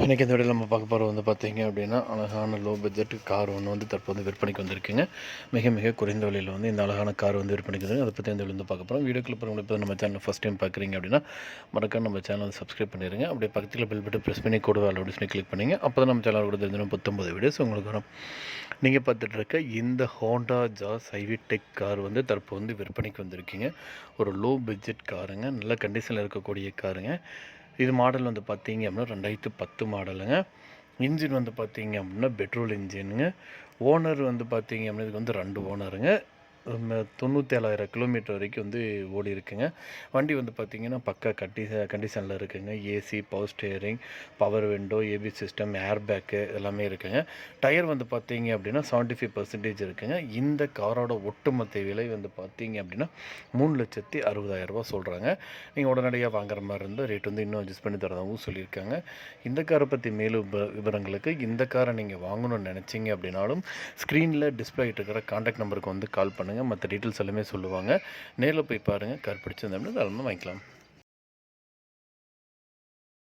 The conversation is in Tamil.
இன்றைக்கி இந்த வீடியோவில் நம்ம பார்க்க போகிறது வந்து பார்த்திங்க அப்படின்னா அழகான லோ பட்ஜெட் கார் ஒன்று வந்து தற்போது விற்பனைக்கு வந்திருக்குங்க. மிக மிக குறைந்த விலையில் வந்து இந்த அழகான கார் வந்து விற்பனைக்கு வந்து அதை பற்றி இந்த வந்து பார்க்க போகிறோம். வீடியோக்குள்ள போகிறவங்க நம்ம சேனல் ஃபஸ்ட் டைம் பார்க்குறீங்க அப்படின்னா மறக்காம நம்ம சேனல் சப்ஸ்கிரைப் பண்ணிடுங்க. அப்படியே பக்கத்தில் பெல் பட்டன் ப்ரெஸ் பண்ணி கூட அப்படி சொல்லி கிளிக் பண்ணிங்க. அப்போ தான் நம்ம சேனல் கூட தெரிஞ்சு 19 வீடியோஸ் உங்களுக்கு வரும். நீங்கள் பார்த்துட்டு இருக்க இந்த Honda Jazz i-VTEC car வந்து தற்போது வந்து விற்பனைக்கு வந்திருக்கீங்க. ஒரு லோ பட்ஜெட் காருங்க, நல்ல கண்டிஷனில் இருக்கக்கூடிய காருங்க. இது மாடல் வந்து பார்த்தீங்க அப்படின்னா 2010 மாடலுங்க. இன்ஜின் வந்து பார்த்தீங்க அப்படின்னா பெட்ரோல் இன்ஜினுங்க. ஓனர் வந்து பார்த்தீங்க அப்படின்னா இதுக்கு வந்து 2 ஓனருங்க. 97,000 கிலோமீட்டர் வரைக்கும் வந்து ஓடி இருக்குங்க. வண்டி வந்து பார்த்திங்கன்னா பக்கா கண்டிஷனில் இருக்குங்க. AC, power steering, power window, AB system, air bag எல்லாமே இருக்குங்க. டயர் வந்து பார்த்திங்க அப்படின்னா 75% இருக்குங்க. இந்த காரோட ஒட்டுமொத்த விலை வந்து பார்த்திங்க அப்படின்னா 3,60,000 சொல்கிறாங்க. நீங்கள் உடனடியாக வாங்குற மாதிரி இருந்தால் ரேட் வந்து இன்னும் அட்ஜஸ்ட் பண்ணி தரதாகவும் சொல்லியிருக்காங்க. இந்த காரை பற்றி மேலும் விவரங்களுக்கு இந்த காரை நீங்கள் வாங்கணும்னு நினச்சிங்க அப்படின்னாலும் ஸ்க்ரீனில் டிஸ்பிளே ஆகிட்டு இருக்கிற கான்டாக்ட் நம்பருக்கு வந்து கால் பண்ணுங்கள். மற்ற டீட்டெயில்ஸ் எல்லாமே சொல்லுவாங்க. நேரில் போய் பாருங்கள். கார் பிடிச்சிருந்தோம்னா தாராளமாக வாங்கிக்கலாம்.